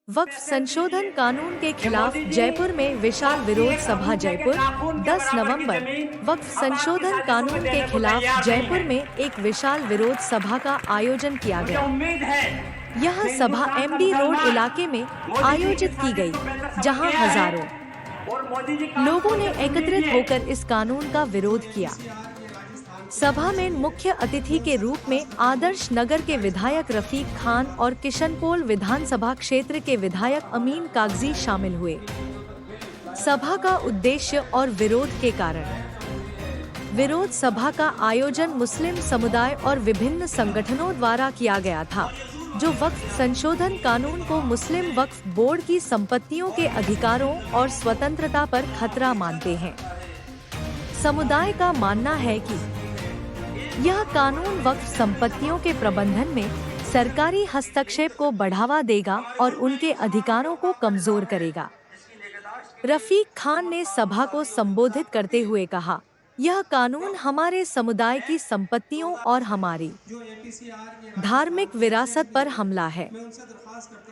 वक्फ संशोधन कानून के खिलाफ जयपुर में विशाल विरोध सभा। जयपुर 10 नवंबर। वक्फ संशोधन कानून के खिलाफ जयपुर में एक विशाल विरोध सभा का आयोजन किया गया। यह सभा एमडी रोड इलाके में आयोजित की गई, जहां हजारों लोगों ने एकत्रित होकर इस कानून का विरोध किया। सभा में मुख्य अतिथि के रूप में आदर्श नगर के विधायक रफीक खान और किशनपोल विधानसभा क्षेत्र के विधायक अमीन कागजी शामिल हुए। सभा का उद्देश्य और विरोध के कारण। विरोध सभा का आयोजन मुस्लिम समुदाय और विभिन्न संगठनों द्वारा किया गया था, जो वक्फ संशोधन कानून को मुस्लिम वक्फ बोर्ड की संपत्तियों के अधिकारों और स्वतंत्रता पर खतरा मानते हैं। समुदाय का मानना है कि यह कानून वक्फ संपत्तियों के प्रबंधन में सरकारी हस्तक्षेप को बढ़ावा देगा और उनके अधिकारों को कमजोर करेगा। रफीक खान ने सभा को संबोधित करते हुए कहा, यह कानून हमारे समुदाय की संपत्तियों और हमारी धार्मिक विरासत पर हमला है।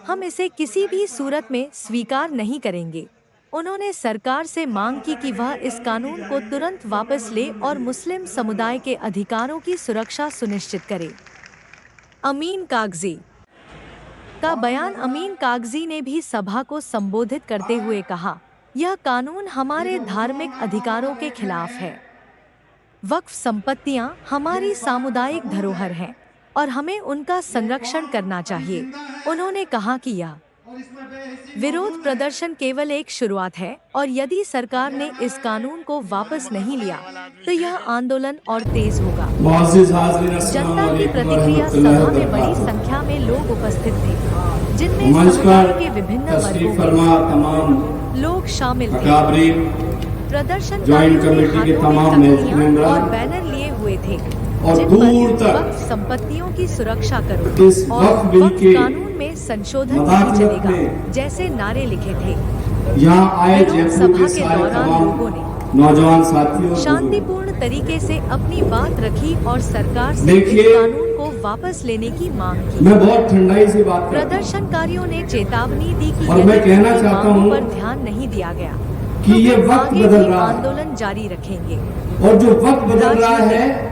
हम इसे किसी भी सूरत में स्वीकार नहीं करेंगे। उन्होंने सरकार से मांग की कि वह इस कानून को तुरंत वापस ले और मुस्लिम समुदाय के अधिकारों की सुरक्षा सुनिश्चित करे। अमीन कागजी का बयान। अमीन कागजी ने भी सभा को संबोधित करते हुए कहा, यह कानून हमारे धार्मिक अधिकारों के खिलाफ है। वक्फ संपत्तियां हमारी सामुदायिक धरोहर हैं और हमें उनका संरक्षण करना चाहिए। उन्होंने कहा कि यह विरोध प्रदर्शन केवल एक शुरुआत है और यदि सरकार ने इस कानून को वापस नहीं लिया तो यह आंदोलन और तेज होगा। जनता की प्रतिक्रिया। सभा में बड़ी संख्या में लोग उपस्थित थे, जिनमें समुदाय के विभिन्न वर्गों लोग शामिल थे। प्रदर्शनकारियों ने हाथों में तख्तियां और बैनर लिए हुए थे, और दूर तक वक्फ संपत्तियों की सुरक्षा करो और वक्फ कानून में संशोधन नहीं चलेगा जैसे नारे लिखे थे। यहाँ आए सभा के दौरान लोगों ने नौजवान साथियों शांतिपूर्ण तरीके से अपनी बात रखी और सरकार से इस कानून को वापस लेने की मांग की। मैं बहुत ठंडाई से बात कर रहा हूं। प्रदर्शनकारियों ने चेतावनी दी कि और मैं कहना चाहता हूं पर ध्यान नहीं दिया गया कि ये वक्त बदल रहा है, आंदोलन जारी रखेंगे और जो वक्त बदल रहा है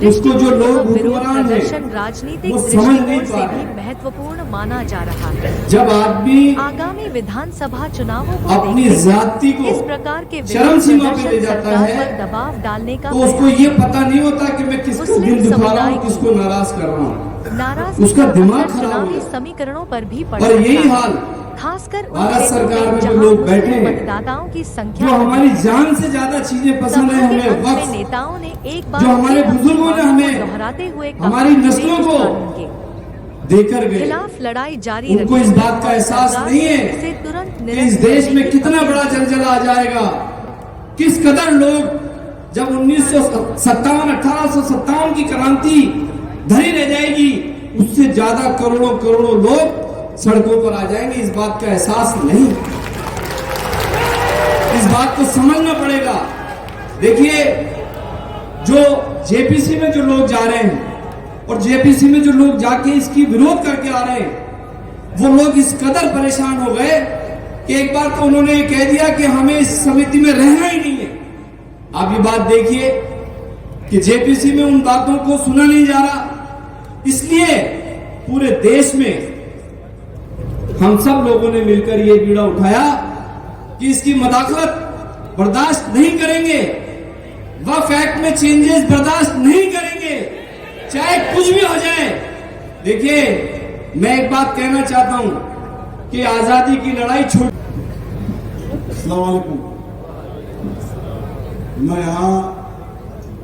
उसको जो लोग प्रदर्शन राजनीतिक दृष्टिकोण से भी महत्वपूर्ण माना जा रहा है। जब आदमी आगामी विधानसभा चुनावों को अपनी जाति को इस प्रकार के चरम सीमा पे ले जाता है पर दबाव डालने का तो उसको ये पता नहीं होता कि मैं किसको दिल दुखा रहा हूँ, किसको नाराज कर रहा हूँ। नाराज उसका दिमाग खराब है। समीकरणों पर भी और यही हाल खासकर भारत सरकार में जो लोग बैठे हैं, मतदाताओं की संख्या जो हमारी जान से ज्यादा चीजें पसंद है, हमें वक्त नेताओं ने एक बार जो हमारे बुजुर्गों ने हमें दोहराते हुए हमारी नस्लों को देकर गए, खिलाफ लड़ाई जारी उनको इस बात का एहसास नहीं है कि इस देश में कितना बड़ा जलजला आ जाएगा। किस कदर लोग जब 1857 की क्रांति धरी रह जाएगी, उससे ज्यादा करोड़ों करोड़ों लोग सड़कों पर आ जाएंगे। इस बात का एहसास नहीं, इस बात को समझना पड़ेगा। देखिए, जो जेपीसी में जो लोग जा रहे हैं और जेपीसी में जो लोग जाके इसकी विरोध करके आ रहे हैं, वो लोग इस कदर परेशान हो गए कि एक बार तो उन्होंने कह दिया कि हमें इस समिति में रहना ही नहीं है। आप ये बात देखिए कि जेपीसी में उन बातों को सुना नहीं जा रहा। इसलिए पूरे देश में हम सब लोगों ने मिलकर ये बीड़ा उठाया कि इसकी मदाखलत बर्दाश्त नहीं करेंगे। वक्फ एक्ट में चेंजेस बर्दाश्त नहीं करेंगे, चाहे कुछ भी हो जाए। देखिए, मैं एक बात कहना चाहता हूं कि आजादी की लड़ाई छोड़। अस्सलाम वालेकुम। मैं यहाँ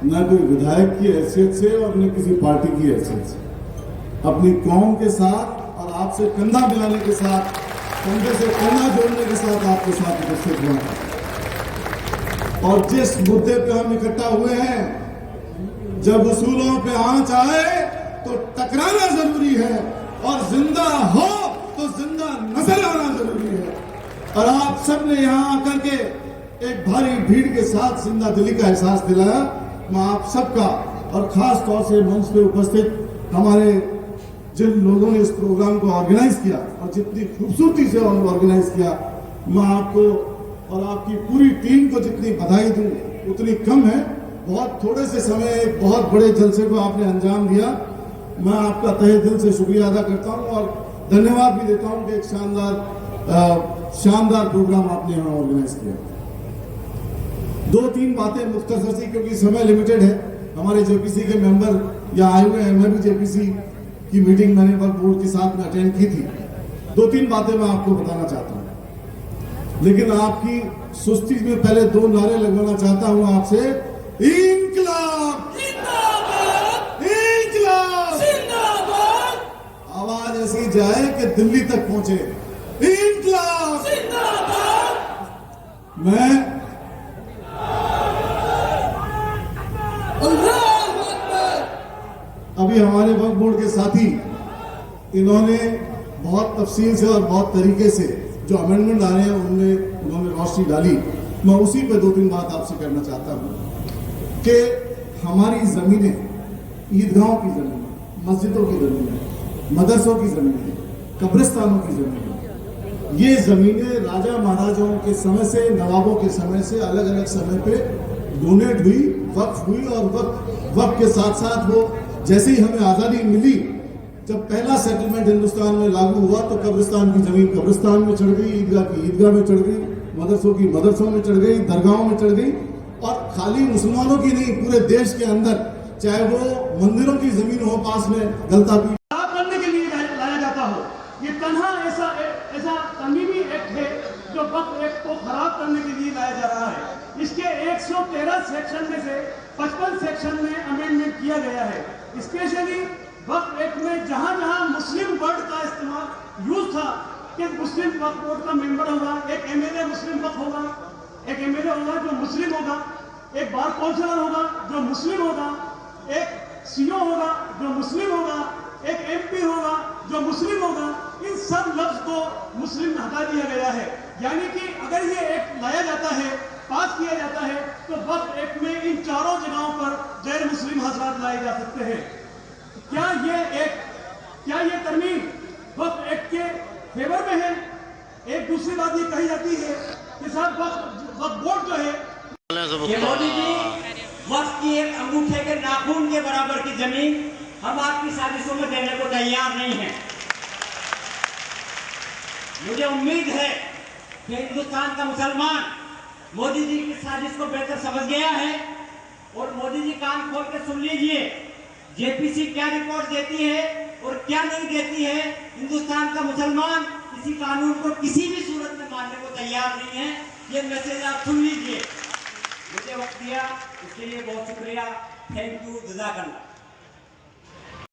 न कोई विधायक की हैसियत से और न किसी पार्टी की हैसियत से अपनी कौम के साथ और आपसे कंधा मिलाने के साथ, कंधे से कंधा जोड़ने के साथ आपके साथ उपस्थित हुआ। और जिस मुद्दे पे हम इकट्ठा हुए हैं, जब उसूलों पे आंच आए तो टकराना जरूरी है, और जिंदा हो तो जिंदा नजर आना जरूरी है। और आप सब ने यहाँ आकर के एक भारी भीड़ के साथ जिंदा दिली का एहसास दिलाया। मैं आप सबका और खास तौर से मंच पे उपस्थित हमारे जिन लोगों ने इस प्रोग्राम को ऑर्गेनाइज किया और जितनी खूबसूरती से ऑर्गेनाइज किया, मैं आपको और आपकी पूरी टीम को जितनी बधाई दूं उतनी कम है। बहुत थोड़े से समय एक बहुत बड़े जलसे को आपने अंजाम दिया। मैं आपका तहे दिल से शुक्रिया अदा करता हूं और धन्यवाद भी देता हूं कि एक शानदार प्रोग्राम आपने यहाँ ऑर्गेनाइज किया। 2-3 बातें मुख्तसर सी, क्योंकि समय लिमिटेड है। हमारे जेपीसी के मेंबर यहाँ आए हुए हैं, मैं भी जेपीसी की मीटिंग मैंने वक्फ बोर्ड के साथ में अटेंड की थी। 2-3 बातें मैं आपको बताना चाहता हूँ, लेकिन आपकी सुस्ती में पहले 2 नारे लगवाना चाहता हूँ आपसे। इंकलाब जिंदाबाद, इंकलाब जिंदाबाद। आवाज ऐसी जाए कि दिल्ली तक पहुंचे। इंकलाब जिंदाबाद। मैं अभी हमारे वक्फ बोर्ड के साथी इन्होंने बहुत तफसील से और बहुत तरीके से जो अमेंडमेंट आ रहे हैं उनमें उन्होंने रोशनी डाली। मैं उसी पे 2-3 बात आपसे करना चाहता हूँ कि हमारी ज़मीनें, ईदगाहों की ज़मीनें, मस्जिदों की ज़मीनें, मदरसों की ज़मीनें, कब्रिस्तानों की ज़मीनें, ये ज़मीनें राजा महाराजाओं के समय से, नवाबों के समय से अलग अलग समय पे डोनेट हुई, वक्फ हुई और वक्फ के साथ साथ वो जैसे ही हमें आज़ादी मिली, जब पहला सेटलमेंट हिंदुस्तान में लागू हुआ तो कब्रिस्तान की जमीन कब्रिस्तान में चढ़ गई, ईदगाह की ईदगाह में चढ़ गई, मदरसों की मदरसों में चढ़ गई, दरगाहों में चढ़ गई। और खाली मुसलमानों की नहीं, पूरे देश के अंदर, चाहे वो मंदिरों की जमीन हो पास में गलता भी करने के लिए लाया जाता हो। ये तन्हा ऐसा तमीमी एक्ट है जो वक्फ एक्ट को खराब करने के लिए लाया जा रहा है। इसके 113 सेक्शन में से 55 सेक्शन में अमेंडमेंट किया गया है। स्पेशली वक्फ एक्ट में जहां जहां मुस्लिम वर्ड का इस्तेमाल यूज था कि मुस्लिम वक्फ बोर्ड का मेंबर होगा, एक एमएलए मुस्लिम वक्फ होगा, एक एमएलए होगा जो मुस्लिम होगा, एक बार काउंसलर होगा जो मुस्लिम होगा, एक सीओ होगा जो मुस्लिम होगा, एक एमपी होगा जो मुस्लिम होगा। इन सब लफ्ज को मुस्लिम हटा दिया गया है। यानी कि अगर ये एक्ट लाया जाता है, पास किया जाता है, तो वक्फ एक्ट में इन चारों जगहों पर गैर मुस्लिम हजरात लाए जा सकते हैं। क्या ये तरमीम वक्फ एक्ट के फेवर में है? एक दूसरी बात ये कही जाती है कि साहब वक्फ बोर्ड जो है, मोदी जी, वक्फ की एक अंगूठे के नाखून के बराबर की जमीन हम आपकी साजिशों में देने को तैयार नहीं है। मुझे उम्मीद है कि हिंदुस्तान का मुसलमान मोदी जी की साजिश को बेहतर समझ गया है। और मोदी जी कान खोल के सुन लीजिए, जेपीसी क्या रिपोर्ट देती है और क्या नहीं देती है। हिंदुस्तान का मुसलमान किसी कानून को किसी भी सूरत में मानने को तैयार नहीं है। ये मैसेज आप सुन लीजिए। मुझे वक्त दिया उसके लिए बहुत शुक्रिया। थैंक यू, जज़ाकल्लाह।